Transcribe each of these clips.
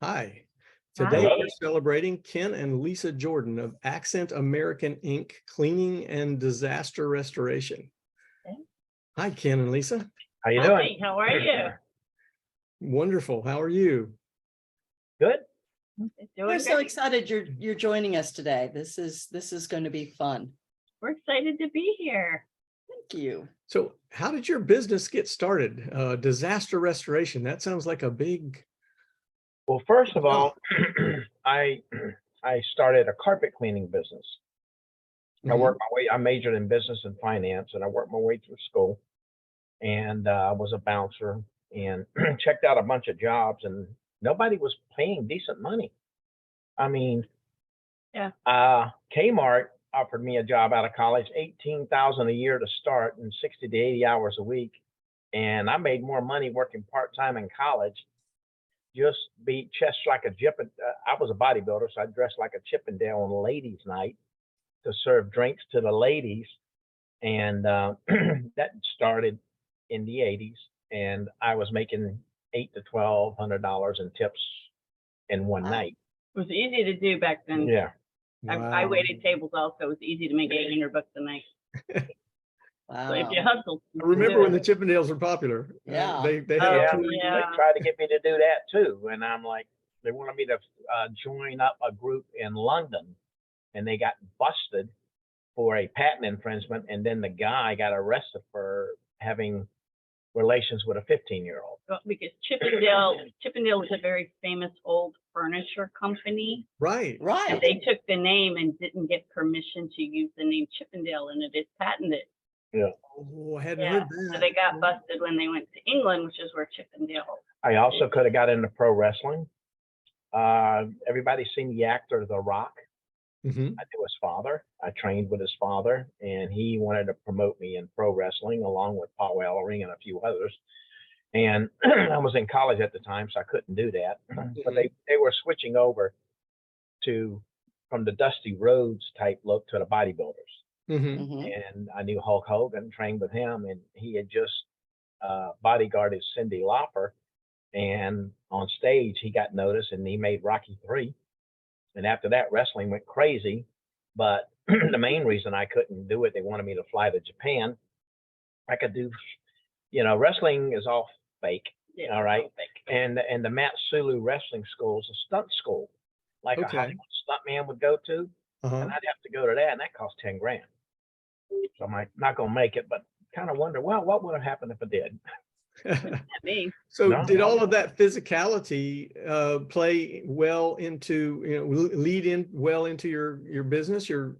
Hi. Today Hi. we're celebrating Ken and Lisa Jordan of Accent American Inc. Cleaning and Disaster Restoration. Okay. Hi, Ken and Lisa. How you doing? Hi, how are you? Wonderful. How are you? Good. Doing We're so great. excited you're joining us today. This is going to be fun. We're excited to be here. Thank you. So how did your business get started? Disaster restoration. That sounds like a big... Well, first of all, I started a carpet cleaning business. I worked my way. I majored in business and finance, and I worked my way through school. And I was a bouncer and checked out a bunch of jobs, and nobody was paying decent money. I mean, Yeah. Kmart offered me a job out of college, $18,000 a year to start, and 60 to 80 hours a week. And I made more money working part-time in college. Just be just like a I was a bodybuilder, so I dressed like a Chippendale on ladies' night to serve drinks to the ladies. And that started in the 80s. And I was making $800 to $1,200 in tips in one night. It was easy to do back then. Yeah. I waited tables also. It was easy to make $800 a night. Wow. So if you hustle. I remember when the Chippendales were popular. Yeah. They had Yeah, a they tried to get me to do that too. And I'm like, they wanted me to join up a group in London, and they got busted for a patent infringement. And then the guy got arrested for having relations with a 15-year-old. Because Chippendale was a very famous old furniture company. Right. Right. They took the name and didn't get permission to use the name Chippendale, and it is patented. Yeah. Oh, I hadn't heard that. So they got busted when they went to England, which is where Chippendale. I also could have got into pro wrestling. Everybody's seen the actor The Rock. I knew his father. I trained with his father, and he wanted to promote me in pro wrestling along with Paul Ellering and a few others. And I was in college at the time, so I couldn't do that. But they were switching over from the Dusty Rhodes type look to the bodybuilders. And I knew Hulk Hogan, trained with him, and he had just bodyguarded Cyndi Lauper. And on stage, he got noticed, and he made Rocky III. And after that, wrestling went crazy. But the main reason I couldn't do it, they wanted me to fly to Japan. I could do, wrestling is all fake. Yeah, all right. fake. And the Matsulu Wrestling School is a stunt school, like a Hollywood stuntman would go to. And I'd have to go to that, and that cost $10,000. So I'm like, not going to make it, but kind of wonder, well, what would have happened if I did? So did all of that physicality play well into, lead in well into your business, your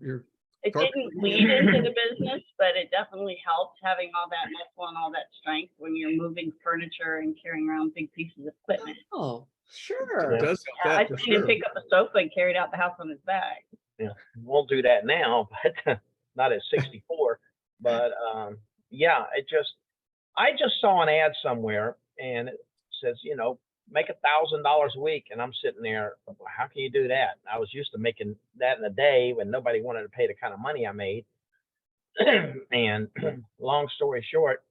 It didn't lead into the business, but it definitely helped having all that muscle and all that strength when you're moving furniture and carrying around big pieces of equipment. Oh, sure. It does help I that for seen him sure. pick up a sofa and carry it out the house on his back. Yeah, won't do that now, but not at 64. But yeah, I just saw an ad somewhere, and it says, make $1,000 a week. And I'm sitting there, how can you do that? I was used to making that in a day when nobody wanted to pay the kind of money I made. And long story short,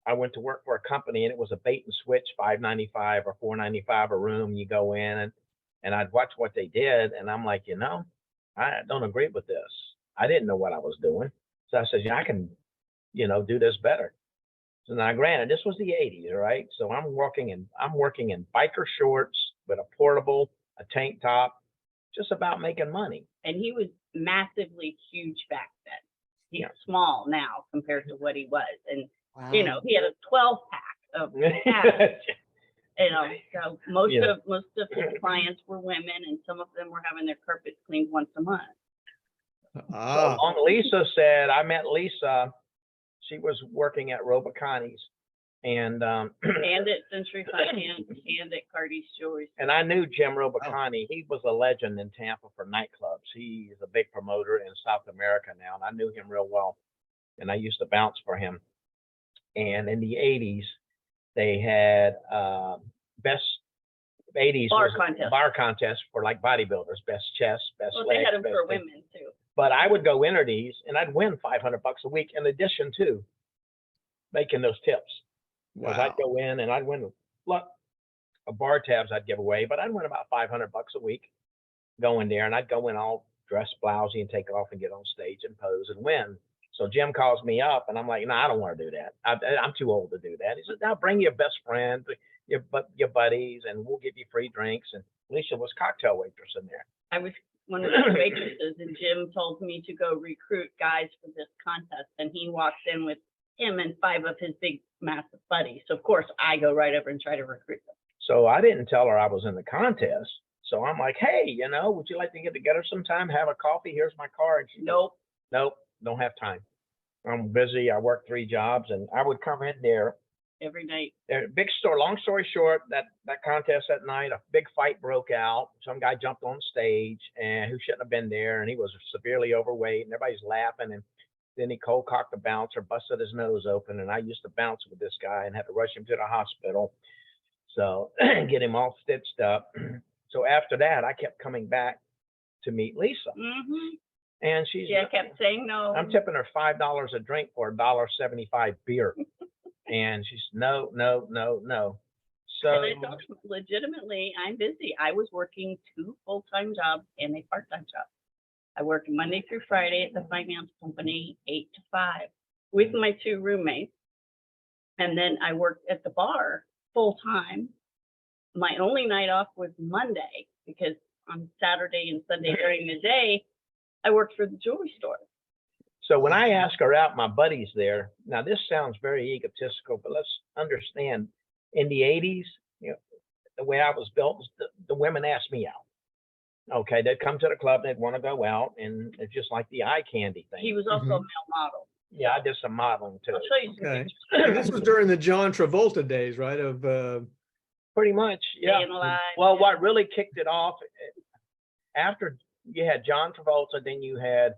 I went to work for a company, and it was a bait and switch, $5.95 or $4.95 a room. You go in, and I'd watch what they did, and I'm like, I don't agree with this. I didn't know what I was doing. So I said, I can, do this better. So now, granted, this was the 80s, right? So I'm working in biker shorts with a portable, a tank top, just about making money. And he was massively huge back then. He's small now compared to what he was. And, he had a 12-pack of hats. So most of his clients were women, and some of them were having their carpets cleaned once a month. So Lisa said, I met Lisa. She was working at Robacani's, and at Century Finance and at Cardi's Jewelry. And I knew Jim Robacani. He was a legend in Tampa for nightclubs. He is a big promoter in South America now, and I knew him real well. And I used to bounce for him. And in the 80s, they had best 80s bar contest for like bodybuilders, best chest, best legs. They had them for women too. But I would go enter these, and I'd win $500 a week in addition to making those tips. Wow. I'd go in and I'd win. Look, bar tabs I'd give away, but I'd win about $500 a week going there, and I'd go in all dressed blousy and take off and get on stage and pose and win. So Jim calls me up, and I'm like, no, I don't want to do that. I'm too old to do that. He said, now bring your best friend, your buddies, and we'll give you free drinks. And Alicia was cocktail waitress in there. I was one of the waitresses, and Jim told me to go recruit guys for this contest, and he walks in with him and 5 of his big, massive buddies. So of course I go right over and try to recruit them. So I didn't tell her I was in the contest. So I'm like, hey, you know, would you like to get together sometime, have a coffee? Here's my card. She goes, nope, don't have time. I'm busy. I work 3 jobs, and I would come in there every night. Big story. Long story short, that contest that night, a big fight broke out. Some guy jumped on stage, and who shouldn't have been there, and he was severely overweight, and everybody's laughing. And then he cold cocked the bouncer, busted his nose open, and I used to bounce with this guy and had to rush him to the hospital. So get him all stitched up. So after that, I kept coming back to meet Lisa. Mm-hmm. And she's kept saying no. I'm tipping her $5 a drink for a $1.75 beer. And she's no. So and I thought, legitimately, I'm busy. I was working 2 full-time jobs and a part-time job. I worked Monday through Friday at the finance company, 8 to 5, with my 2 roommates. And then I worked at the bar full-time. My only night off was Monday, because on Saturday and Sunday during the day, I worked for the jewelry store. So when I ask her out, my buddies there, now this sounds very egotistical, but let's understand, in the 80s, you know, the way I was built, the women asked me out. Okay, they'd come to the club, they'd want to go out, and it's just like the eye candy thing. He was also a male model. Yeah, I did some modeling too. I'll show you some Okay. pictures. This was during the John Travolta days, right? Of Pretty much, yeah. Staying Alive. Well, what really kicked it off, after you had John Travolta, then you had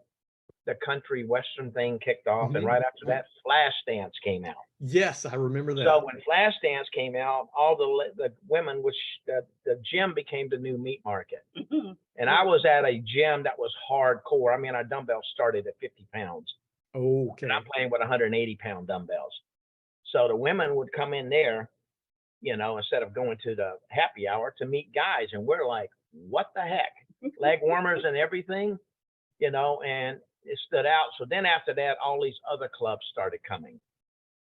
the country western thing kicked off, and right after that, Flashdance came out. yes, I remember that. So when Flashdance came out, all the women, which the gym became the new meat market. Mhm. And I was at a gym that was hardcore. I mean, our dumbbells started at 50 pounds. Okay. And I'm playing with 180-pound dumbbells. So the women would come in there, you know, instead of going to the happy hour to meet guys. And we're like, what the heck? Leg warmers and everything, you know, and it stood out. So then after that, all these other clubs started coming.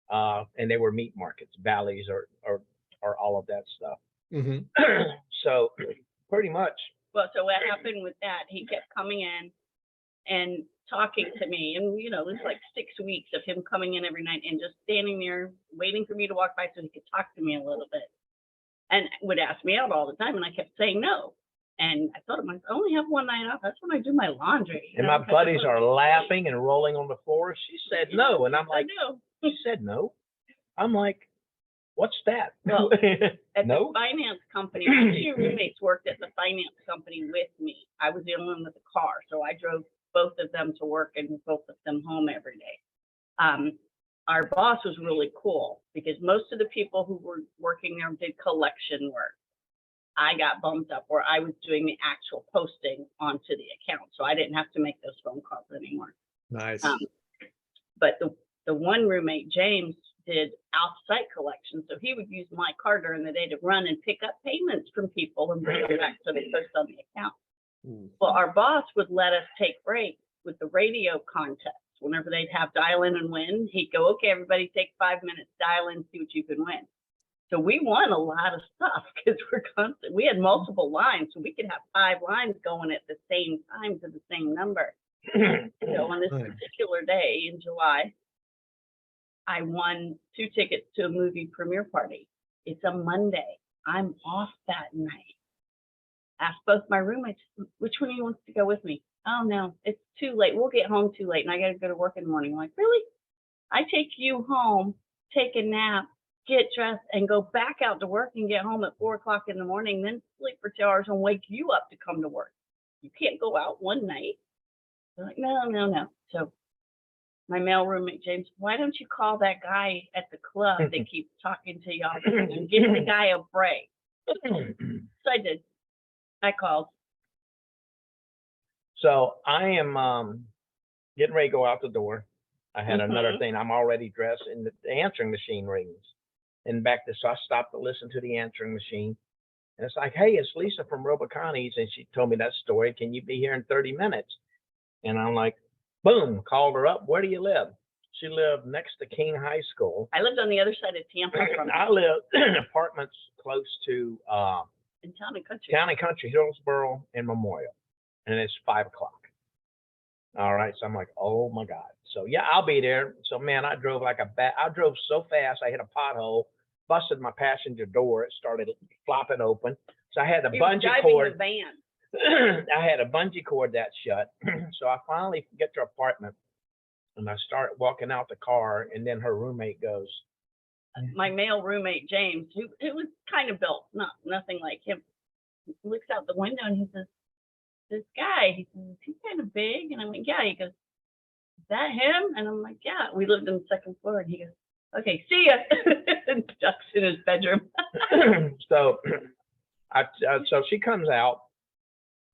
And they were meat markets, Bally's or all of that stuff. Mm-hmm. So pretty much. Well, so what happened with that, he kept coming in and talking to me, and you know, it was like 6 weeks of him coming in every night and just standing there waiting for me to walk by so he could talk to me a little bit, and would ask me out all the time, and I kept saying no. And I thought, I only have one night off. That's when I do my laundry. And my buddies are laughing and rolling on the floor. She said no, and I'm like, no. She said no. I'm like, what's that? Well, at no. the finance company, my 2 roommates worked at the finance company with me. I was the only one with a car, so I drove both of them to work and both of them home every day. Our boss was really cool because most of the people who were working there did collection work. I got bumped up where I was doing the actual posting onto the account, so I didn't have to make those phone calls anymore. Nice. But the one roommate, James, did off-site collection, so he would use my car during the day to run and pick up payments from people and bring them back so they post on the account. Well, our boss would let us take breaks with the radio contest. Whenever they'd have dial in and win, he'd go, okay, everybody take 5 minutes, dial in, see what you can win. So we won a lot of stuff because we had multiple lines, so we could have 5 lines going at the same time to the same number. So on this particular day in July, I won 2 tickets to a movie premiere party. It's a Monday. I'm off that night. Asked both my roommates, which one of you wants to go with me? Oh no, it's too late. We'll get home too late and I gotta go to work in the morning. I'm like, really? I take you home, take a nap, get dressed, and go back out to work and get home at 4 o'clock in the morning, then sleep for 2 hours and wake you up to come to work. You can't go out one night. They're like, no. So my male roommate, James, why don't you call that guy at the club that keeps talking to y'all and give the guy a break? So I did. I called. So I am getting ready to go out the door. I had another thing. I'm already dressed, and the answering machine rings. And back there, so I stopped to listen to the answering machine. And it's like, hey, it's Lisa from Roboconnies. And she told me that story. Can you be here in 30 minutes? And I'm like, boom, called her up. Where do you live? She lived next to King High School. I lived on the other side of Tampa. I live in apartments close to In Town and Country. Town and Country, Hillsboro, and Memorial. And it's 5 o'clock. All right. So I'm like, oh my God. So yeah, I'll be there. So man, I drove like a bat. I drove so fast, I hit a pothole, busted my passenger door. It started flopping open. So I had a bungee cord. The van. I had a bungee cord that shut. So I finally get to her apartment and I start walking out the car, and then her roommate goes. My male roommate, James, who was kind of built, nothing like him, looks out the window and he says, this guy, he says, is he kind of big? And I'm like, yeah. He goes, is that him? And I'm like, yeah. We lived on the second floor. And he goes, okay, see ya. And ducks in his bedroom. So she comes out,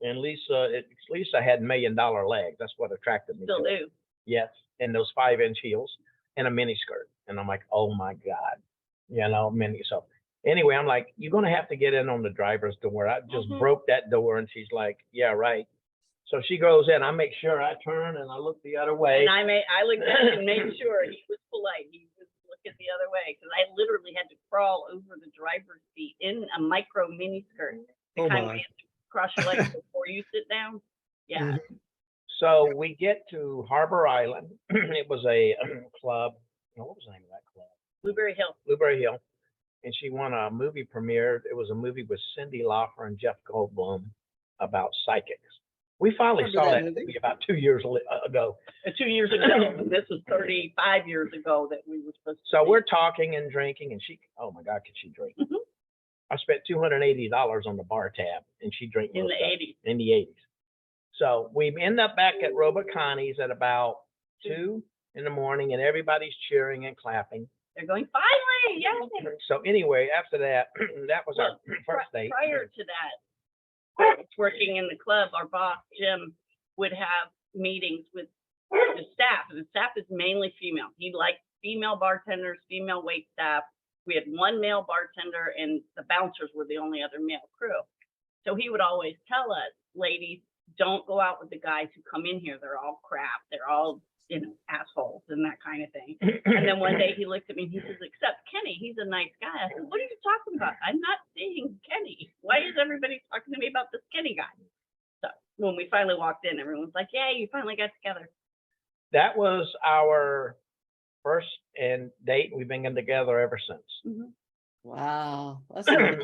and Lisa had $1 million legs. That's what attracted me. Still to her. do. Yes, and those 5-inch heels and a mini skirt. And I'm like, oh my God, mini. So anyway, I'm like, you're going to have to get in on the driver's door. I just broke that door. And she's like, yeah, right. So she goes in. I make sure I turn and I look the other way. And I looked back and made sure he was polite. He was looking the other way, because I literally had to crawl over the driver's seat in a micro mini skirt. Oh kind of my. Cross your legs before you sit down. Yeah. So we get to Harbor Island. It was a club. What was the name of that club? Blueberry Hill. Blueberry Hill. And she won a movie premiere. It was a movie with Cyndi Lauper and Jeff Goldblum about psychics. We finally saw that movie about 2 years ago. 2 years ago. This was 35 years ago that we were supposed to. So we're talking and drinking, and she, oh my God, could she drink? I spent $280 on the bar tab, and she drank in the 80s. In the 80s. So we end up back at Roboconnies at about 2 in the morning, and everybody's cheering and clapping. They're going, finally, yes. So anyway, after that, that was our first date. Prior to that, working in the club, our boss, Jim, would have meetings with the staff. The staff is mainly female. He liked female bartenders, female wait staff. We had one male bartender, and the bouncers were the only other male crew. So he would always tell us, ladies, don't go out with the guys who come in here. They're all crap. They're all, assholes and that kind of thing. And then one day he looked at me and he says, except Kenny, he's a nice guy. I said, what are you talking about? I'm not seeing Kenny. Why is everybody talking to me about this Kenny guy? So when we finally walked in, everyone's like, yeah, you finally got together. That was our first date. We've been together ever since. Wow.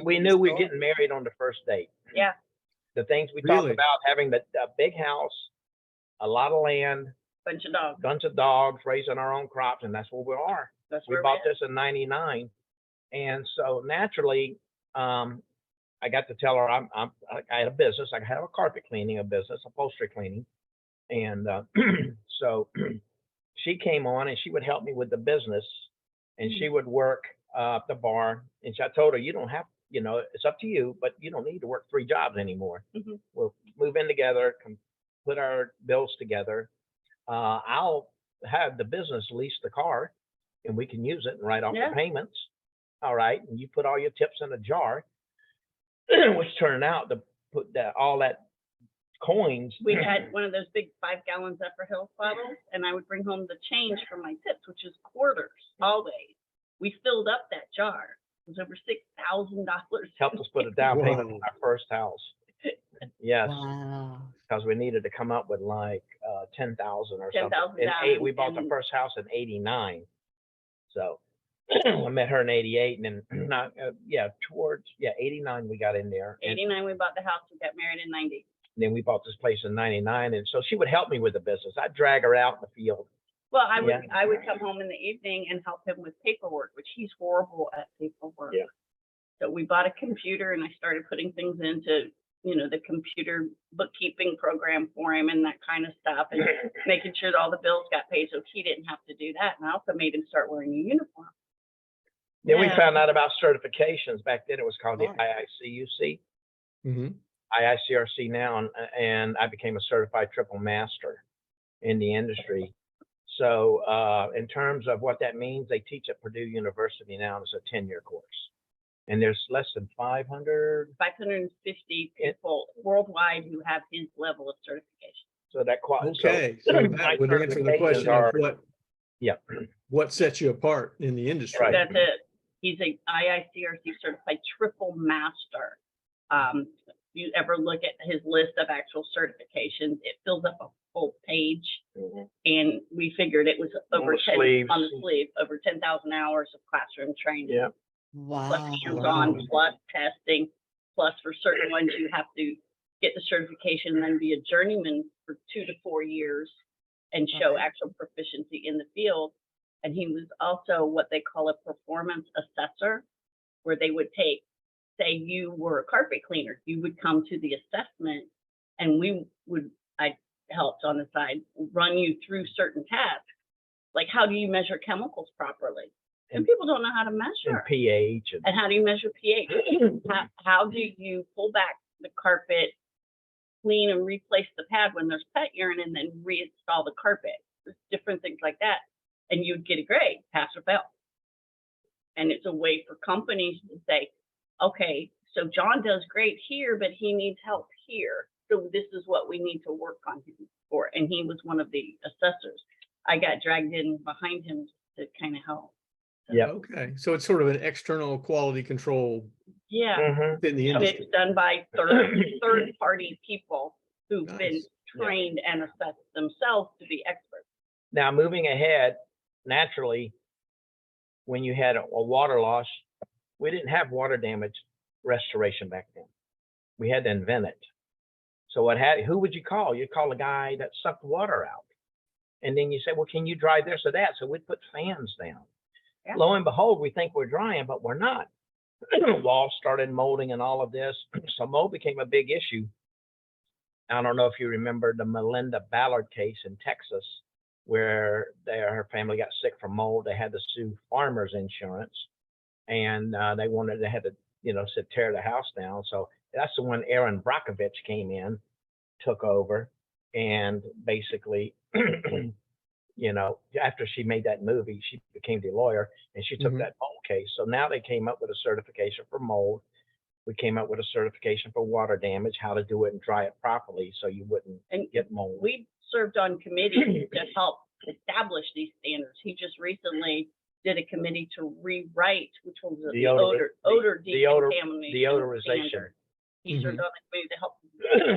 We knew we were getting married on the first date. Yeah. The things we talked about, having the big house, a lot of land, bunch of dogs, raising our own crops, and that's where we are. We bought this in '99, and so naturally, I got to tell her I had a business. I have a carpet cleaning business, upholstery cleaning, and so she came on and she would help me with the business, and she would work at the bar. And I told her, you don't have, it's up to you, but you don't need to work 3 jobs anymore. We'll move in together, put our bills together. I'll have the business lease the car, and we can use it and write off the payments. All right. And you put all your tips in a jar, which turned out to put all that coins. We had one of those big 5-gallon Referrals bottles, and I would bring home the change for my tips, which is quarters always. We filled up that jar. It was over $6,000. Helped us put a down payment on our first house. Yes. Wow. Because we needed to come up with like 10,000 or something. And we bought the first house in '89. So I met her in '88, and then towards 89 we got in there. 89 we bought the house. We got married in 90. Then we bought this place in '99, and so she would help me with the business. I'd drag her out in the field. Well, I would come home in the evening and help him with paperwork, which he's horrible at paperwork. Yeah. So we bought a computer, and I started putting things into, the computer bookkeeping program for him and that kind of stuff, and making sure that all the bills got paid so he didn't have to do that. And I also made him start wearing a uniform. Then we found out about certifications. Back then it was called the IICUC. IICRC now, and I became a certified triple master in the industry. So in terms of what that means, they teach at Purdue University now. It's a 10-year course. And there's less than 500. 550 people worldwide who have his level of certification. So that Okay, so that would answer the question of what sets you apart in the industry. Right. That's it. He's a IICRC certified triple master. You ever look at his list of actual certifications, it fills up a full page. And we figured it was over 10 on the sleeve, over 10,000 hours of classroom training. Yeah. Wow. Plus hands-on, plus testing, plus for certain ones you have to get the certification and then be a journeyman for 2 to 4 years and show actual proficiency in the field. And he was also what they call a performance assessor, where they would take, say you were a carpet cleaner, you would come to the assessment and I helped on the side, run you through certain tasks. Like, how do you measure chemicals properly? And people don't know how to measure. And pH. And how do you measure pH? how do you pull back the carpet, clean and replace the pad when there's pet urine, and then reinstall the carpet? There's different things like that. And you'd get a grade, pass or fail. And it's a way for companies to say, okay, so John does great here, but he needs help here. So this is what we need to work on him for. And he was one of the assessors. I got dragged in behind him to kind of help. Yeah. Okay. So it's sort of an external quality control. Yeah. Within the And industry. it's done by third party people who've been trained and assessed themselves to be experts. Now, moving ahead, naturally, when you had a water loss, we didn't have water damage restoration back then. We had to invent it. So who would you call? You'd call the guy that sucked water out. And then you say, well, can you dry this or that? So we'd put fans down. Yeah. Lo and behold, we think we're drying, but we're not. Walls started molding and all of this. So mold became a big issue. I don't know if you remember the Melinda Ballard case in Texas, where her family got sick from mold. They had to sue farmers insurance, and they had to tear the house down. So that's the one Aaron Brockovich came in, took over, and basically, after she made that movie, she became the lawyer, and she took that mold case. So now they came up with a certification for mold. We came up with a certification for water damage, how to do it and dry it properly so you wouldn't get mold. We served on committees to help establish these standards. He just recently did a committee to rewrite, which was the odor decontamination deodorization. He served on the committee to help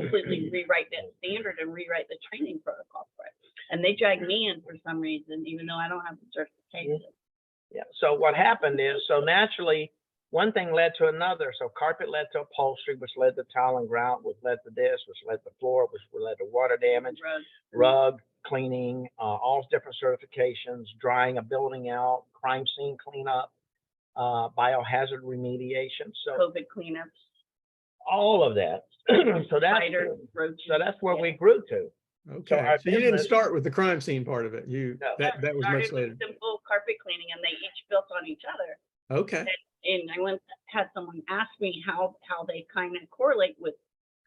completely rewrite that standard and rewrite the training protocol for it. And they dragged me in for some reason, even though I don't have the certification. Yeah. So what happened is, naturally, one thing led to another. So carpet led to upholstery, which led to tile and grout, which led to this, which led to floor, which led to water damage, rug cleaning, all different certifications, drying a building out, crime scene cleanup, biohazard remediation. So COVID cleanups. All of that. So that's where we grew to. Okay. So you didn't start with the crime scene part of it. That was much later. Simple carpet cleaning, and they each built on each other. Okay. And I had someone ask me how they kind of correlate with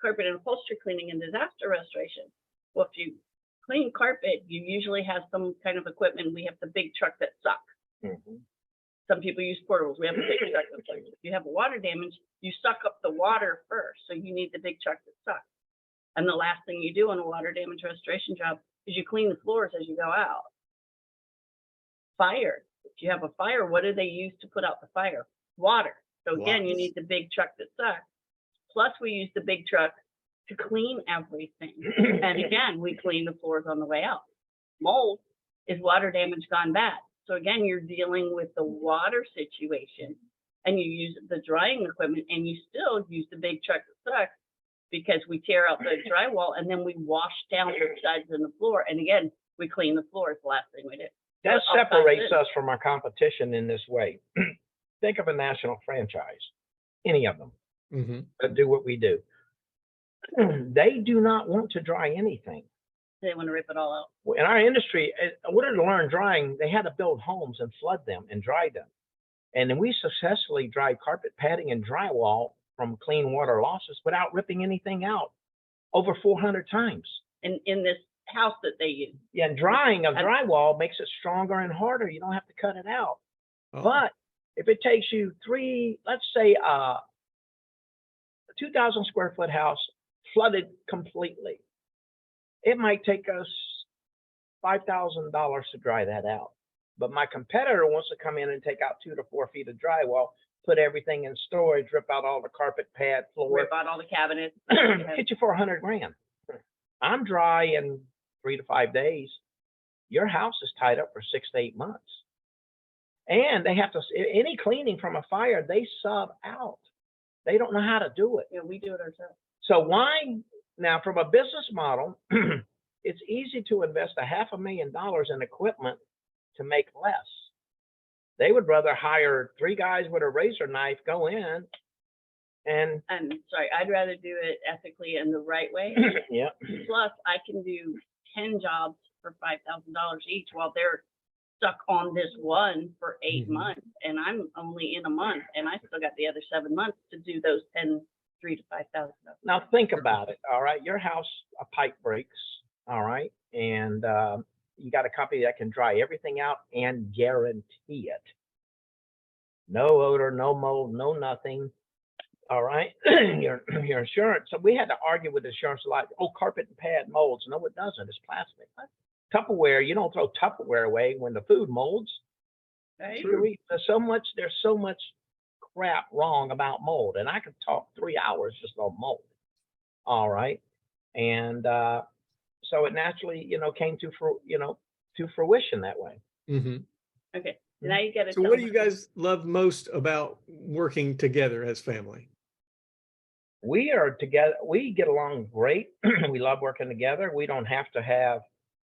carpet and upholstery cleaning and disaster restoration. Well, if you clean carpet, you usually have some kind of equipment. We have the big truck that sucks. Some people use portables. We have a big truck that sucks. If you have water damage, you suck up the water first. So you need the big truck that sucks. And the last thing you do on a water damage restoration job is you clean the floors as you go out. Fire. If you have a fire, what do they use to put out the fire? Water. So again, you need the big truck that sucks. Plus, we use the big truck to clean everything. And again, we clean the floors on the way out. Mold is water damage gone bad. So again, you're dealing with the water situation, and you use the drying equipment, and you still use the big truck that sucks, because we tear out the drywall and then we wash down the sides and the floor. And again, we clean the floors, the last thing we do. That separates us from our competition in this way. Think of a national franchise, any of them, that do what we do. They do not want to dry anything. They want to rip it all out. In our industry, in order to learn drying, they had to build homes and flood them and dry them. And then we successfully dried carpet, padding, and drywall from clean water losses without ripping anything out over 400 times. And in this house that they use. Yeah, and drying of drywall makes it stronger and harder. You don't have to cut it out. But if it takes you let's say a 2,000 square foot house flooded completely, it might take us $5,000 to dry that out. But my competitor wants to come in and take out 2 to 4 feet of drywall, put everything in storage, rip out all the carpet, pad, floor, Rip out all the cabinets. hit you for $100,000. I'm dry in 3 to 5 days. Your house is tied up for 6 to 8 months. And they have to, any cleaning from a fire, they sub out. They don't know how to do it. Yeah, we do it ourselves. So why, now from a business model, it's easy to invest $500,000 in equipment to make less. They would rather hire 3 guys with a razor knife, go in and. I'm sorry, I'd rather do it ethically and the right way. Yeah. Plus, I can do 10 jobs for $5,000 each while they're stuck on this one for 8 months, and I'm only in a month, and I still got the other 7 months to do those 10, $3,000 to $5,000. Now think about it. All right, your house, a pipe breaks. All right, and you got a company that can dry everything out and guarantee it. No odor, no mold, no nothing. All right, your insurance. So we had to argue with insurance a lot. Oh, carpet and pad molds. No, it doesn't. It's plastic. Tupperware, you don't throw Tupperware away when the food molds. Right? There's so much crap wrong about mold, and I could talk 3 hours just on mold. All right, and so it naturally, came to fruition that way. Okay, now you got to. So what do you guys love most about working together as family? We are together. We get along great. We love working together. We don't have to have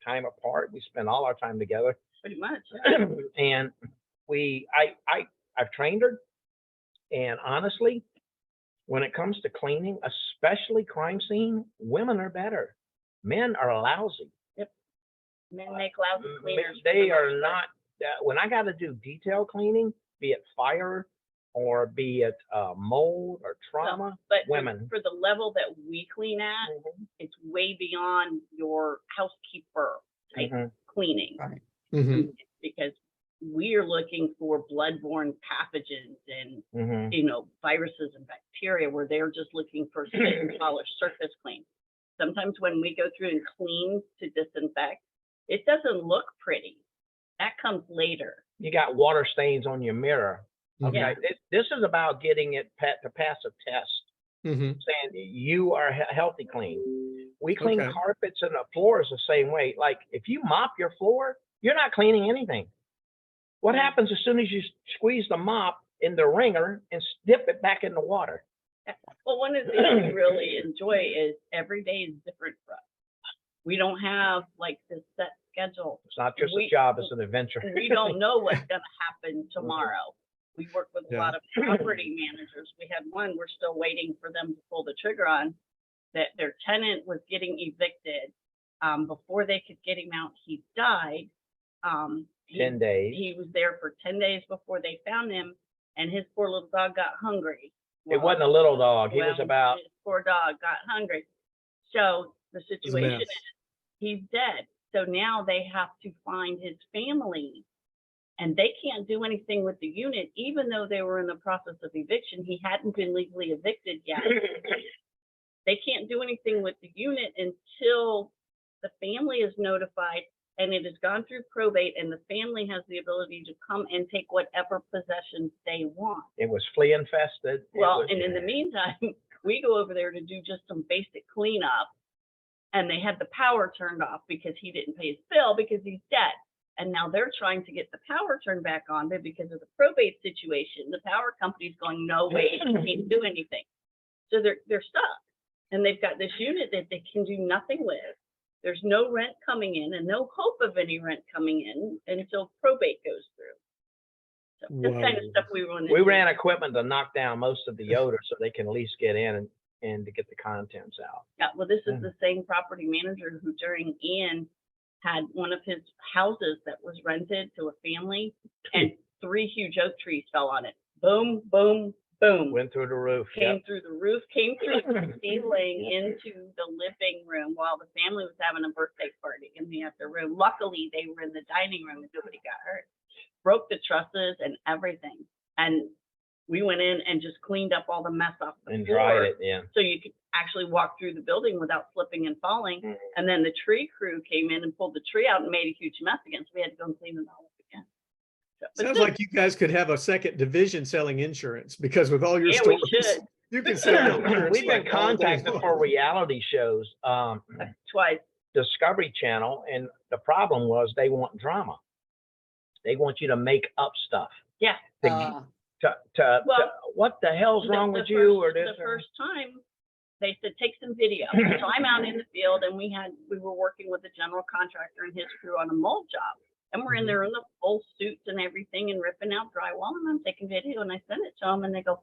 time apart. We spend all our time together. Pretty much. And I've trained her. And honestly, when it comes to cleaning, especially crime scene, women are better. Men are lousy. Yep. Men make lousy cleaners. They are not. When I got to do detail cleaning, be it fire or be it mold or trauma, no, but women. For the level that we clean at, it's way beyond your housekeeper type cleaning. Right. Because we are looking for bloodborne pathogens and viruses and bacteria, where they're just looking for spit and polish surface clean. Sometimes when we go through and clean to disinfect, it doesn't look pretty. That comes later. You got water stains on your mirror. Okay, Yeah. This is about getting it to pass a test, saying you are healthy clean. We clean carpets and the floors the same way. Like if you mop your floor, you're not cleaning anything. What happens as soon as you squeeze the mop in the wringer and dip it back in the water? Well, one of the things we really enjoy is every day is different for us. We don't have like this set schedule. It's not just a job, it's an adventure. We don't know what's going to happen tomorrow. We work with a lot of property managers. We had one, we're still waiting for them to pull the trigger on, that their tenant was getting evicted. Before they could get him out, he died. 10 days. He was there for 10 days before they found him, and his poor little dog got hungry. It wasn't a little dog. He was about. His poor dog got hungry. So the situation is he's dead. So now they have to find his family, and they can't do anything with the unit, even though they were in the process of eviction. He hadn't been legally evicted yet. They can't do anything with the unit until the family is notified and it has gone through probate, and the family has the ability to come and take whatever possessions they want. It was flea infested. Well, and in the meantime, we go over there to do just some basic cleanup, and they had the power turned off because he didn't pay his bill because he's dead. And now they're trying to get the power turned back on, but because of the probate situation, the power company's going, no way, you can't do anything. So they're stuck, and they've got this unit that they can do nothing with. There's no rent coming in and no hope of any rent coming in until probate goes through. So this kind of stuff we run into. We ran equipment to knock down most of the odor so they can at least get in and to get the contents out. Yeah, well, this is the same property manager who during Ian had one of his houses that was rented to a family, and 3 huge oak trees fell on it. Boom, boom, boom. Went through the roof. Came through the roof, came through the ceiling into the living room while the family was having a birthday party in the other room. Luckily, they were in the dining room and nobody got hurt. Broke the trusses and everything. And we went in and just cleaned up all the mess off the And floor. dried it, yeah. So you could actually walk through the building without slipping and falling. Mhm. And then the tree crew came in and pulled the tree out and made a huge mess again. So we had to go and clean it all up again. So, but Sounds this- like you guys could have a second division selling insurance, because with all your Yeah, we stories, should. you can sell insurance. We've been like all day contacted long. for reality shows, twice. Discovery Channel, and the problem was they want drama. They want you to make up stuff. Yeah. Well, What the hell's wrong with the you, first- or this? The first time they said, take some video. So I'm out in the field, and we were working with a general contractor and his crew on a mold job. And we're in there in the full suits and everything and ripping out drywall, and I'm taking video, and I send it to them, and they go,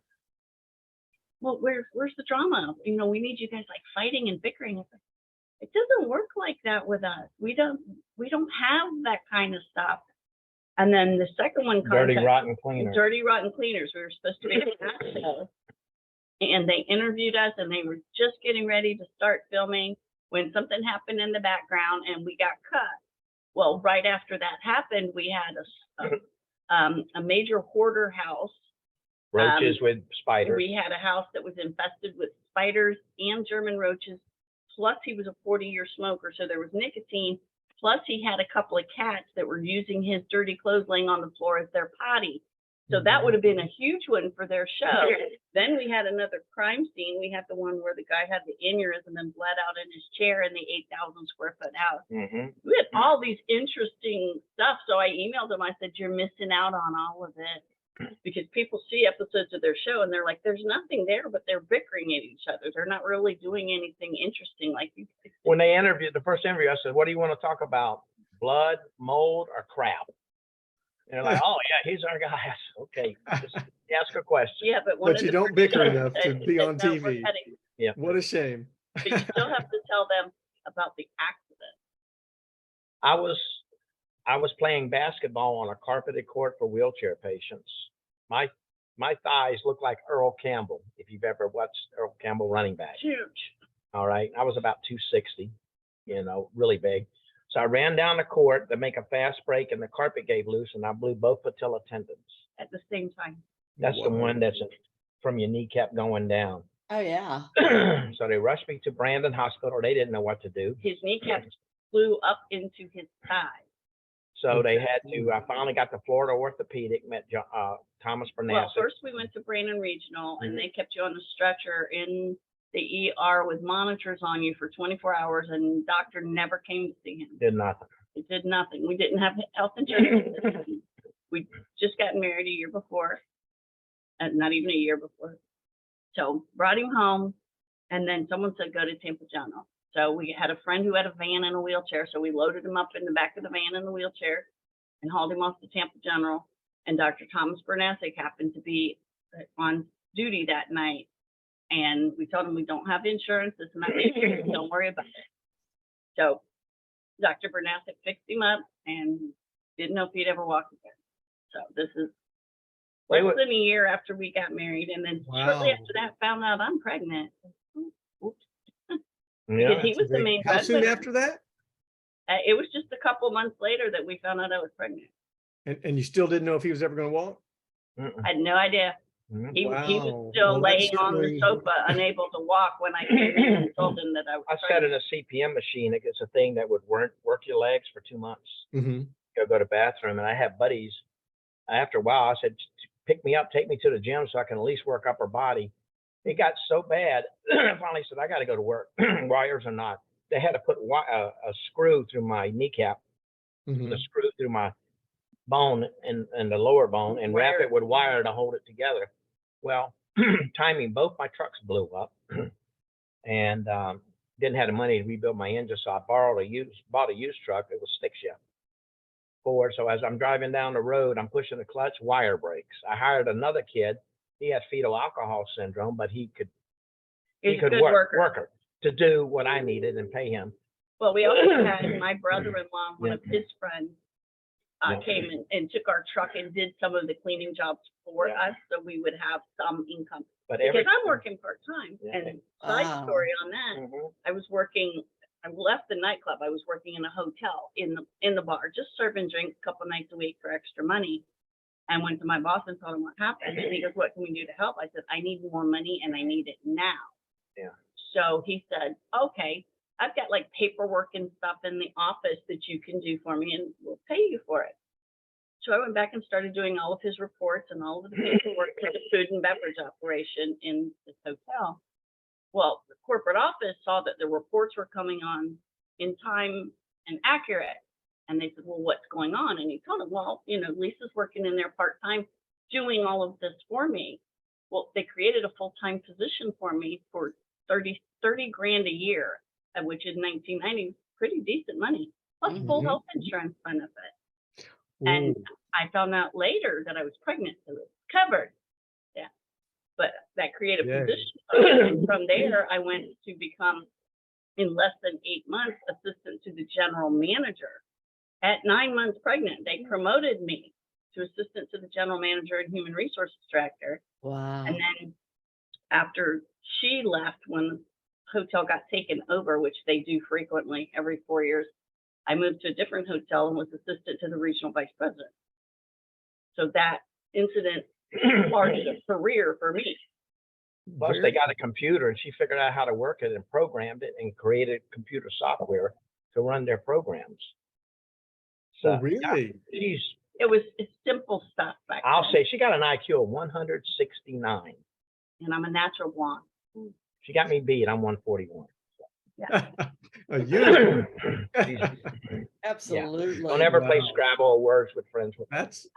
well, where's the drama? You know, we need you guys like fighting and bickering. It's like, it doesn't work like that with us. We don't have that kind of stuff. And then the second one, Dirty, rotten cleaner. Dirty Rotten Cleaners. We were supposed to be at that show, and they interviewed us, and they were just getting ready to start filming when something happened in the background, and we got cut. Well, right after that happened, we had a major hoarder house. Roaches with spiders. We had a house that was infested with spiders and German roaches. Plus, he was a 40-year smoker, so there was nicotine. Plus, he had a couple of cats that were using his dirty clothes laying on the floor as their potty. So that would have been a huge one for their show. Then we had another crime scene. We had the one where the guy had the aneurysm and bled out in his chair in the 8,000 square foot house. Mhm. We had all these interesting stuff. So I emailed him. I said, you're missing out on all of it. Because people see episodes of their show and they're like, there's nothing there, but they're bickering at each other. They're not really doing anything interesting. Like you. When they interviewed, the first interview, I said, what do you want to talk about? Blood, mold, or crap? And they're like, oh, yeah, he's our guy. I said, okay, just ask a question. Yeah, but one But of you the don't bicker producers enough to said- be said, on "No, we're TV." cutting." Yeah. What a shame. But you still have to tell them about the accident. I was playing basketball on a carpeted court for wheelchair patients. My thighs look like Earl Campbell, if you've ever watched Earl Campbell running back. Huge. All right. I was about 260, really big. So I ran down the court to make a fast break, and the carpet gave loose, and I blew both patella tendons. At the same time. That's the Whoa. one that's from your kneecap going down. Oh, yeah. So they rushed me to Brandon Hospital. They didn't know what to do. His kneecap flew up into his thigh. So they had to, I finally got to Florida Orthopedic, met Thomas Bernasek. Well, first we went to Brandon Regional, and they kept you on the stretcher in the ER with monitors on you for 24 hours, and the doctor never came to see him. Did nothing. It did nothing. We didn't have health insurance. We just got married a year before, not even a year before. So brought him home, and then someone said, go to Tampa General. So we had a friend who had a van and a wheelchair. So we loaded him up in the back of the van in the wheelchair and hauled him off to Tampa General. And Dr. Thomas Bernasek happened to be on duty that night. And we told him we don't have insurance, this and that. Don't worry about it. So Dr. Bernasek fixed him up and didn't know if he'd ever walk again. So this is less than a year after we got married. And then shortly Wow. after that, found out I'm pregnant. Oops. Yeah. Because he was the main How soon breadwinner. after that? It was just a couple months later that we found out I was pregnant. And you still didn't know if he was ever going to walk? Mm-mm. I had no idea. Mhm. He was Wow. still Well, that laying on the certainly- sofa, unable to walk when I came in and told him that I was I sat in pregnant. a CPM machine. It's a thing that would work your legs for 2 months. Mhm. Go to the bathroom, and I have buddies. After a while, I said, pick me up, take me to the gym so I can at least work upper body. It got so bad, I finally said, I got to go to work, wires or not. They had to put a screw through my kneecap, Mhm. the screw through my bone and the lower bone, and wrap it with wire to hold it together. Well, timing, both my trucks blew up, and didn't have the money to rebuild my engine, so I bought a used truck. It was stick shift Ford. So as I'm driving down the road, I'm pushing the clutch, wire breaks. I hired another kid. He had fetal alcohol syndrome, but he could He's a good worker. to do what I needed and pay him. Well, we also had my brother-in-law, one of his friends, Yeah. came and took our truck and did some of the cleaning jobs for Yeah. us, so we would have some income. But Because I'm working part-time. Yeah. And side Wow. story on that, Mhm. I left the nightclub. I was working in a hotel in the bar, just serving drinks a couple nights a week for extra money. and went to my boss and told him what happened. And he goes, what can we do to help? I said, I need more money and I need it now. Yeah. So he said, okay, I've got like paperwork and stuff in the office that you can do for me and we'll pay you for it. So I went back and started doing all of his reports and all of the paperwork for the food and beverage operation in this hotel. Well, the corporate office saw that the reports were coming on in time and accurate. And they said, well, what's going on? And he told them, well, you know, Lisa's working in there part-time doing all of this for me. Well, they created a full-time position for me for 30 grand a year, which in 1990 pretty decent money, plus full health insurance benefit. And I found out later that I was pregnant, so it was covered. Yeah. But that created a position. And from there, I went to become, in less than 8 months, assistant to the general manager. At 9 months pregnant, they promoted me to assistant to the general manager and human resources director. Wow. And then after she left, when the hotel got taken over, which they do frequently every 4 years, I moved to a different hotel and was assistant to the regional vice president. So that incident started a career for me. Plus, they got a computer and she figured out how to work it and programmed it and created computer software to run their programs. So, really? Yeah, It's simple stuff back I'll then. say she got an IQ of 169. And I'm a natural blonde. She got me beat. I'm 141. Yeah. A unicorn. Absolutely. Don't ever play Wow. Scrabble or words with friends with. That's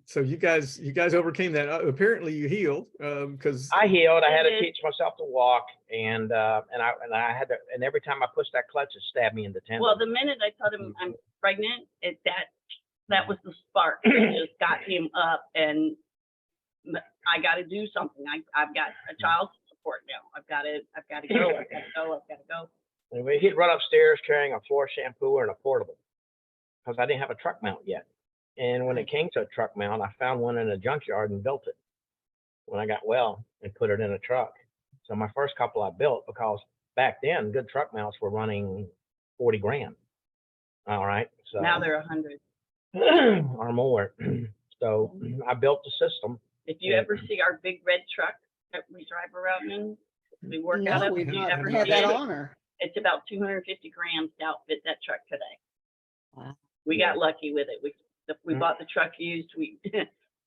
so you guys overcame that. Apparently you healed because I healed. I had to Mhm. teach myself to walk, and I had to. And every time I pushed that clutch, it stabbed me in the tendon. Well, the minute I told him I'm pregnant, that was the spark that just got him up, and I got to do something. I've got a child to support now. I've got to go. Anyway, he'd run upstairs carrying a floor shampooer and a portable, because I didn't have a truck mount yet. And when it came to a truck mount, I found one in a junkyard and built it when I got well and put it in a truck. So my first couple I built, because back then good truck mounts were running 40 grand. All right. So Now they're 100. or more. So I built the system. If you ever see our big red truck that we drive around in, we work out No, of, we've if you not ever had see that it, honor. it's about 250 grams to outfit that truck today. Wow. We got lucky with it. We bought the truck used.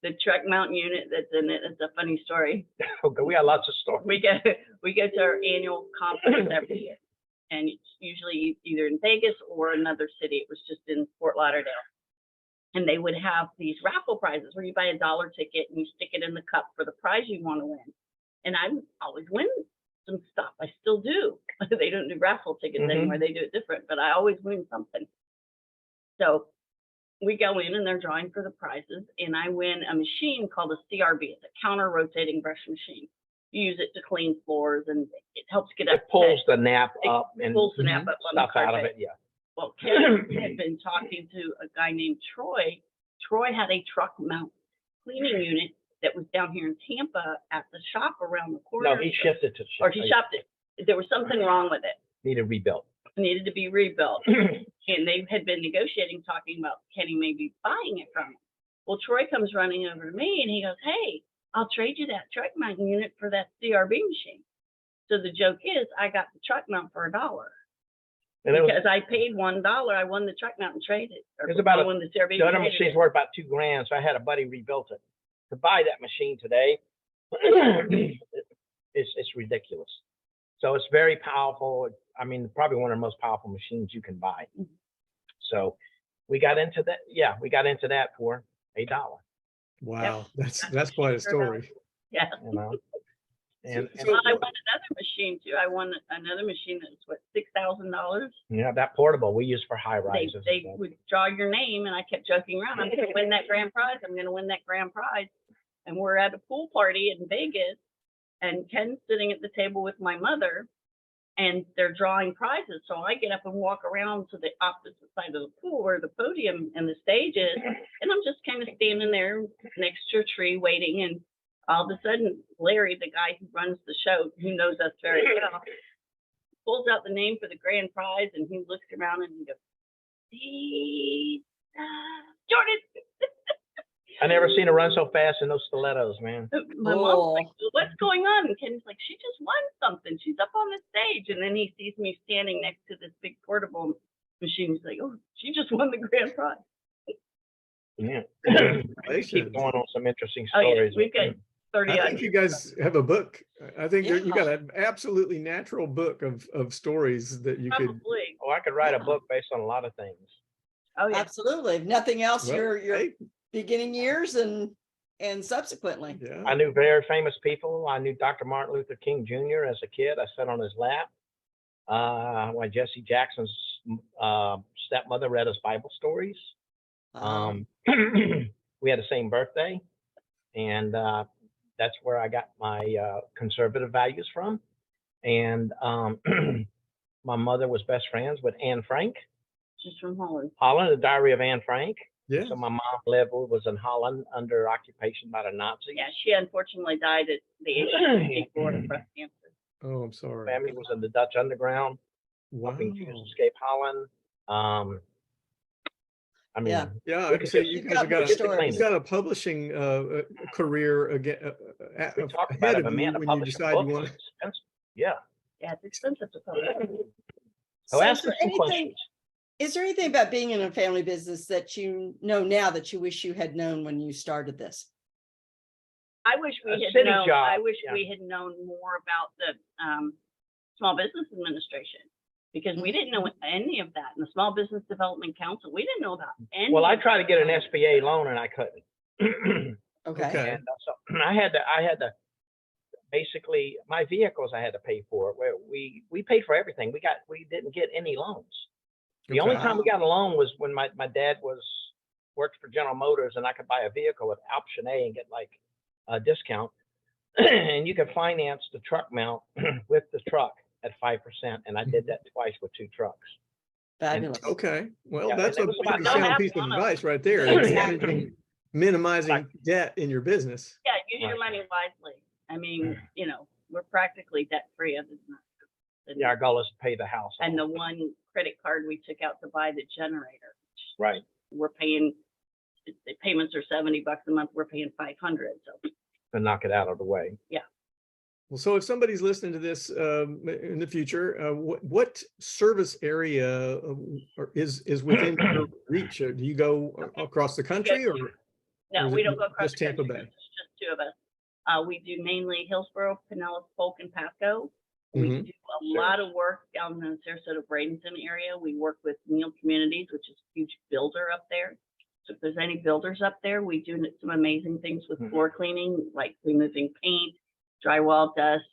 The truck mount unit that's in it. It's a funny story. Okay, we got lots of stories. We go to our annual conference every year, and it's usually either in Vegas or another city. It was just in Fort Lauderdale, and they would have these raffle prizes where you buy a $1 ticket and you stick it in the cup for the prize you want to win. And I always win some stuff. I still do. They don't do raffle tickets anymore. They do it different, but I always win something. So we go in and they're drawing for the prizes, and I win a machine called a CRB. It's a counter rotating brush machine. You use it to clean floors, and it helps get up. It pulls the nap It up and pulls the nap up on the stuff out of carpet. it. Yeah. Well, Ken had been talking to a guy named Troy. Troy had a truck mount cleaning unit that was down here in Tampa at the shop around the corner. No, he shifted to. Or he shopped it. There was something wrong with it. Needed rebuilt. It needed to be rebuilt. And they had been negotiating, talking about Kenny maybe buying it from him. Well, Troy comes running over to me and he goes, hey, I'll trade you that truck mount unit for that CRB machine. So the joke is I got the truck mount for $1. And it was, Because I paid $1, I won the truck mount and traded. It was about I won the CRB. the other and traded machine's it. worth about $2 grand, so I had a buddy rebuilt it. To buy that machine today, it's ridiculous. So it's very powerful. I mean, probably one of the most powerful machines you can buy. So we got into that. Yeah, we got into that for $1. wow, that's quite a story. Yeah. You know. And Well, I won another machine too. I won another machine that was what, $6,000. yeah, that portable we use for high rises. They would draw your name, and I kept joking around. I'm going to win that grand prize. I'm going to win that grand prize. And we're at a pool party in Vegas, and Ken's sitting at the table with my mother, and they're drawing prizes. So I get up and walk around to the opposite side of the pool where the podium and the stage is, and I'm just kind of standing there next to a tree waiting. And all of a sudden, Larry, the guy who runs the show, who knows us very well, pulls out the name for the grand prize, and he looks around and he goes, Jordan. I never seen her run so fast in those stilettos, man. My mom's like, what's going on? And Ken's like, she just won something. She's up on the stage. And then he sees me standing next to this big portable machine. He's like, oh, she just won the grand prize. Yeah. Congratulations. Keep going on some interesting Oh, yeah. stories. We've got 30 I think you guys have a book. I think Yeah. you got an absolutely natural book of stories that you could. Probably. Oh, I could write a Yeah. book based on a lot of things. Oh, yeah. Absolutely. If nothing else, Well, your hey, beginning years and subsequently. yeah. I knew very famous people. I knew Dr. Martin Luther King Jr. as a kid. I sat on his lap. When Jesse Jackson's stepmother read us Bible stories. We had the same birthday, and that's where I got my conservative values from. And my mother was best friends with Anne Frank. She's from Holland. Holland, the Diary of Anne Frank. Yeah. So my mom was in Holland under occupation by the Nazis. Yeah, she unfortunately died at the age of 54 of breast cancer. Oh, I'm sorry. Family was in the Dutch underground, Wow. helping Jews escape Holland. I mean, Yeah. Yeah, I can say you guys have got stories. you've got a publishing career again we talk ahead about it, of but man, you to when you publish a decide book you is want. expensive. Yeah. Yeah, it's expensive to publish. So So ask us some questions. is there anything about being in a family business that you know now that you wish you had known when you started this? I wish we A had city known. job, I wish yeah. we had known more about the Small Business Administration, because we didn't know any of that. And the Small Business Development Council, we didn't know about any. Well, I of tried to that. get an SBA loan and I couldn't. Okay. Okay. And so I had to basically my vehicles I had to pay for. Where we paid for everything. We didn't get any loans. The only Okay. time we got a loan was when my dad worked for General Motors, and I could buy a vehicle with option A and get like a discount. And you could finance the truck mount with the truck at 5%. And I did that twice with 2 trucks. Fabulous. Okay. Well, Yeah, that's and a it was pretty about- sound piece of advice right there. It's minimizing debt in your business. Yeah, use your Right. money wisely. I mean, we're practically debt free other than that. Yeah, our goal is to pay the house And the off. one credit card we took out to buy the generator, Right. we're paying, the payments are $70 a month. We're paying 500. So To knock it out of the way. Well, so if somebody's listening to this in the future, what service area is within your reach? Do you go across the country, or no, is we it don't go across just the Tampa country. Bay? It's just 2 of us. We do mainly Hillsborough, Pinellas, Polk, and Pasco. We Mhm. do a lot of work down in the Sarasota Bradenton area. We work with Neal Communities, which is a huge builder up there. So if there's any builders up there, we do some amazing things with floor cleaning, like removing paint, drywall dust,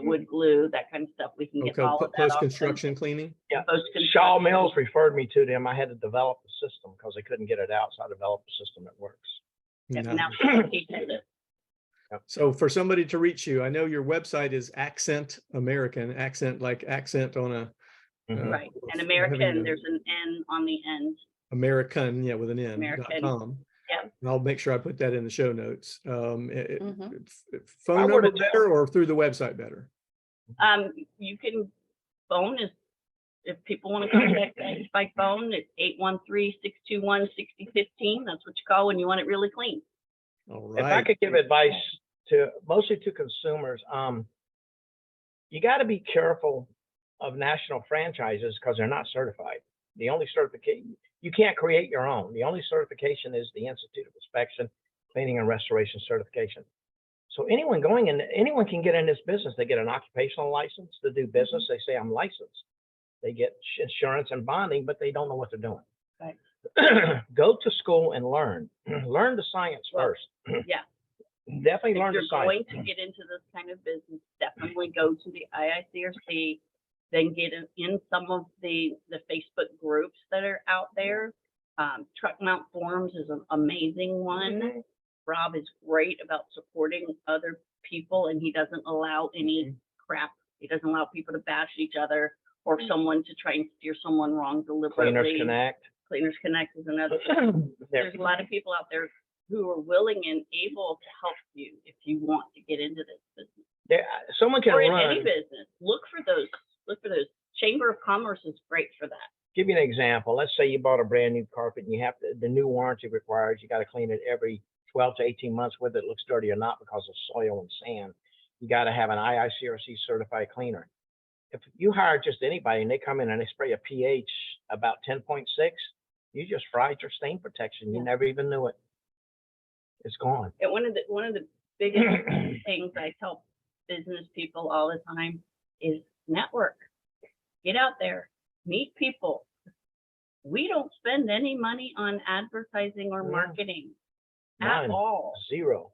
wood glue, that kind of stuff. We can get Okay, all of that off. post-construction cleaning? Yeah. Post-construction. Shaw Mills referred me to them. I had to develop the system because they couldn't get it out. So I developed a system that works. Yep, No. now we teach it. So for somebody to reach you, I know your website is Accent American, accent like accent on a. Mhm. Right. And having American, a- there's an N on the end. American, yeah, with an N, American. .com. Yep. And I'll make sure I put that in the show notes. Mhm. Phone I were number to better or through the website better? You can phone if people want to contact us by phone, it's 813-621-6015. That's what you call when you want it really clean. All If I right. could give advice mostly to consumers, you got to be careful of national franchises because they're not certified. The only certification, you can't create your own. The only certification is the Institute of Inspection, Cleaning and Restoration certification. So anyone can get in this business. They get an occupational license to do business. They say, I'm licensed. They get insurance and bonding, but they don't know what they're doing. Right. Go to school and learn. Learn the science first. Yeah. Definitely If learn the you're science. going to get into this kind of business, definitely go to the IICRC, then get in some of the Facebook groups that are out there. Truck Mount Forums is an amazing one. Rob is great about supporting other people, and he doesn't allow any crap. He doesn't allow people to bash each other or someone to try and steer someone wrong deliberately. Cleaners Connect. Cleaners Connect is another. There's a lot of people out there who are willing and able to help you if you want to get into this business. Yeah, someone can Or in run. any business. Look for those. Chamber of Commerce is great for that. Give you an example. Let's say you bought a brand new carpet and you have to, the new warranty requires you got to clean it every 12 to 18 months whether it looks dirty or not because of soil and sand. You got to have an IICRC certified cleaner. If you hire just anybody and they come in and they spray a pH about 10.6, you just fried your stain protection. You never even knew it. It's gone. And one of the biggest things I tell business people all the time is network. Get out there, meet people. We don't spend any money on advertising or marketing at all. Zero.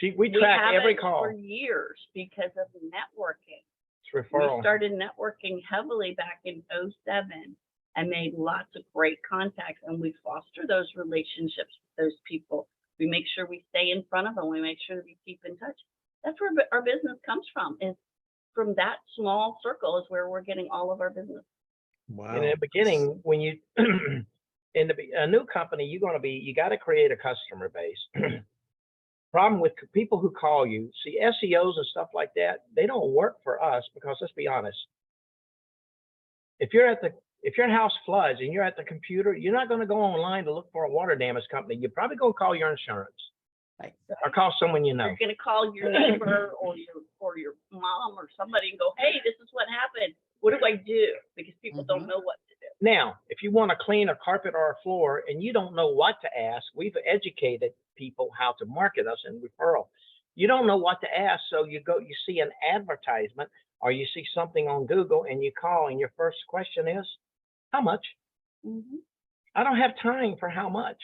See, we track every call for years because of networking. It's referral. We started networking heavily back in 2007 and made lots of great contacts, and we foster those relationships with those people. We make sure we stay in front of them. We make sure that we keep in touch. That's where our business comes from, is from that small circle is where we're getting all of our business. Wow. In the beginning, when you, a new company, you got to create a customer base. Problem with people who call you, see SEOs and stuff like that, they don't work for us because let's be honest. If your house floods and you're at the computer, you're not going to go online to look for a water damage company. You're probably going to call your insurance, Right. or call someone you know. You're going to call your neighbor or your mom or somebody and go, hey, this is what happened. What do I do? Because people don't know what to do. Now, if you want to clean a carpet or a floor and you don't know what to ask, we've educated people how to market us in referral. You don't know what to ask, so you see an advertisement or you see something on Google and you call and your first question is, how much? I don't have time for how much.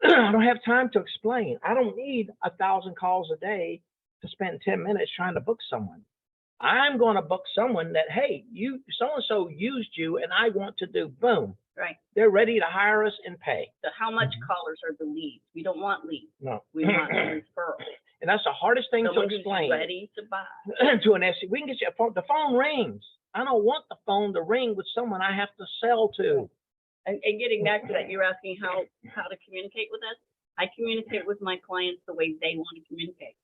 I don't have time to explain. I don't need 1,000 calls a day to spend 10 minutes trying to book someone. I'm going to book someone that, hey, so-and-so used you and I want to do, boom. Right. They're ready to hire us and pay. So how much callers are the leads? We don't want leads. No. We want referrals. And that's the hardest thing Someone to who's explain. ready to buy. To an SE. We can get you a phone. The phone rings. I don't want the phone to ring with someone I have to sell to. And getting back to that, you're asking how to communicate with us. I communicate with my clients the way they want to communicate.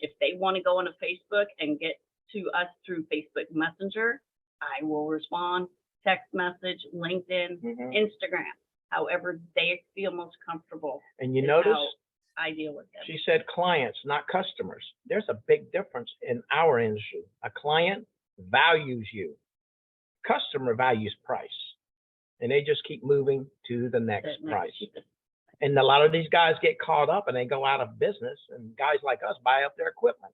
If they want to go on a Facebook and get to us through Facebook Messenger, I will respond, text message, LinkedIn, Instagram, however they feel most comfortable. And you notice I deal with them. She said clients, not customers. There's a big difference in our industry. A client values you. Customer values price. And they just keep moving to the next price. And a lot of these guys get caught up and they go out of business, and guys like us buy up their equipment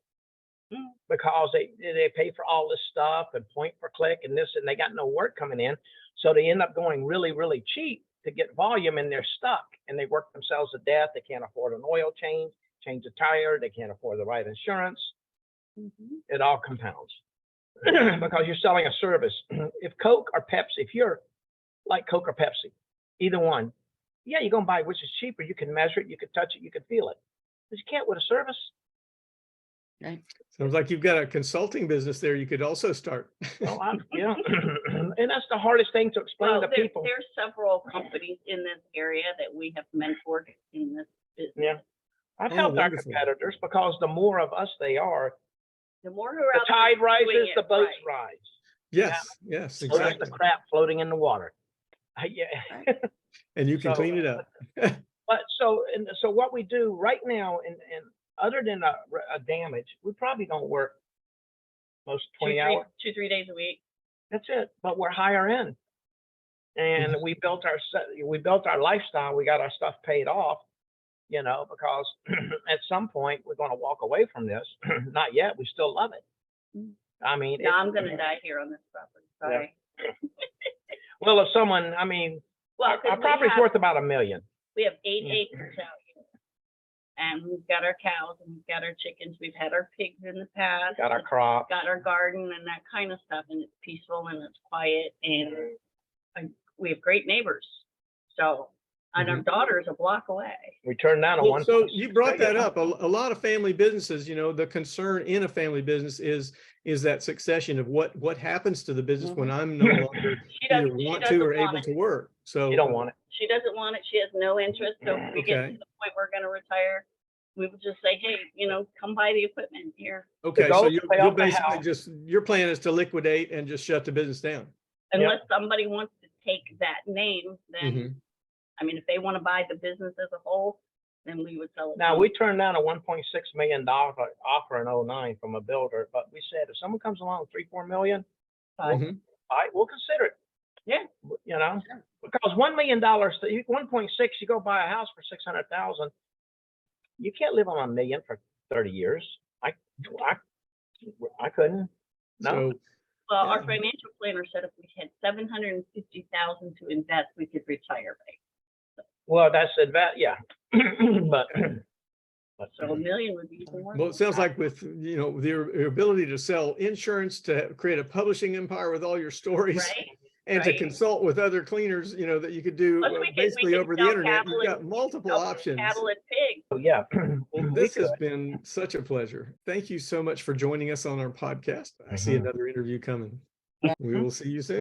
because they pay for all this stuff and point per click and this, and they got no work coming in. So they end up going really, really cheap to get volume, and they're stuck and they work themselves to death. They can't afford an oil change a tire. They can't afford the right insurance. It all compounds because you're selling a service. If Coke or Pepsi, if you're like Coke or Pepsi, either one, yeah, you're going to buy which is cheaper. You can measure it, you can touch it, you can feel it. But you can't with a service. Right. Sounds like you've got a consulting business there you could also start. Oh, yeah. And that's the hardest thing to explain to people. There's several companies in this area that we have mentored in this business. Yeah. I've helped our competitors because the more of us they are, the more who are the tide rises, the boats rise. Yes, yes, So exactly. that's the crap floating in the water. Yeah. And you can clean it up. But so what we do right now, and other than a damage, we probably don't work most 20 hours. 2-3 days a week. That's it. But we're higher end, and we built our lifestyle. We got our stuff paid off, because at some point we're going to walk away from this. Not yet. We still love it. I mean, no, I'm going to die here on this property. Sorry. Yeah. Well, if someone, our property's worth about $1 million. We have 8 acres out here, and we've got our cows and we've got our chickens. We've had our pigs in the past. Got our crops. Got our garden and that kind of stuff, and it's peaceful and it's quiet, and we have great neighbors. So, and our daughter is a block away. We turned down one. So you brought that up. A lot of family businesses, the concern in a family business is that succession of what happens to the business when I'm no longer either want to or able to work. So you don't want it. She doesn't want it. She has no interest. So if we get to the point we're going to retire, we would just say, hey, come buy the equipment here. Okay, so you'll basically your plan is to liquidate and just shut the business down. Unless somebody wants to take that name, then if they want to buy the business as a whole, then we would sell it. Now, we turned down a $1.6 million offer in '09 from a builder, but we said, if someone comes along with 3-4 million, Fine. Mhm. all right, we'll consider it. Yeah. You know, because $1 million, 1.6, you go buy a house for 600,000. You can't live on $1 million for 30 years. I couldn't. No. So, Well, our Yeah. financial planner said if we had 750,000 to invest, we could retire, right? Well, that's yeah. but So $1 million would be even more. well, it sounds like with, your ability to sell insurance, to create a publishing empire with all your stories, Right? and to right. consult with other cleaners, that you could do Plus, we basically could over the sell internet. cattle You've got and- multiple Sell options. Cattle and pigs. oh, yeah. Well, We this has could. been such a pleasure. Thank you so much for joining us on our podcast. I see Mhm. another interview coming. Yeah. We will see you soon.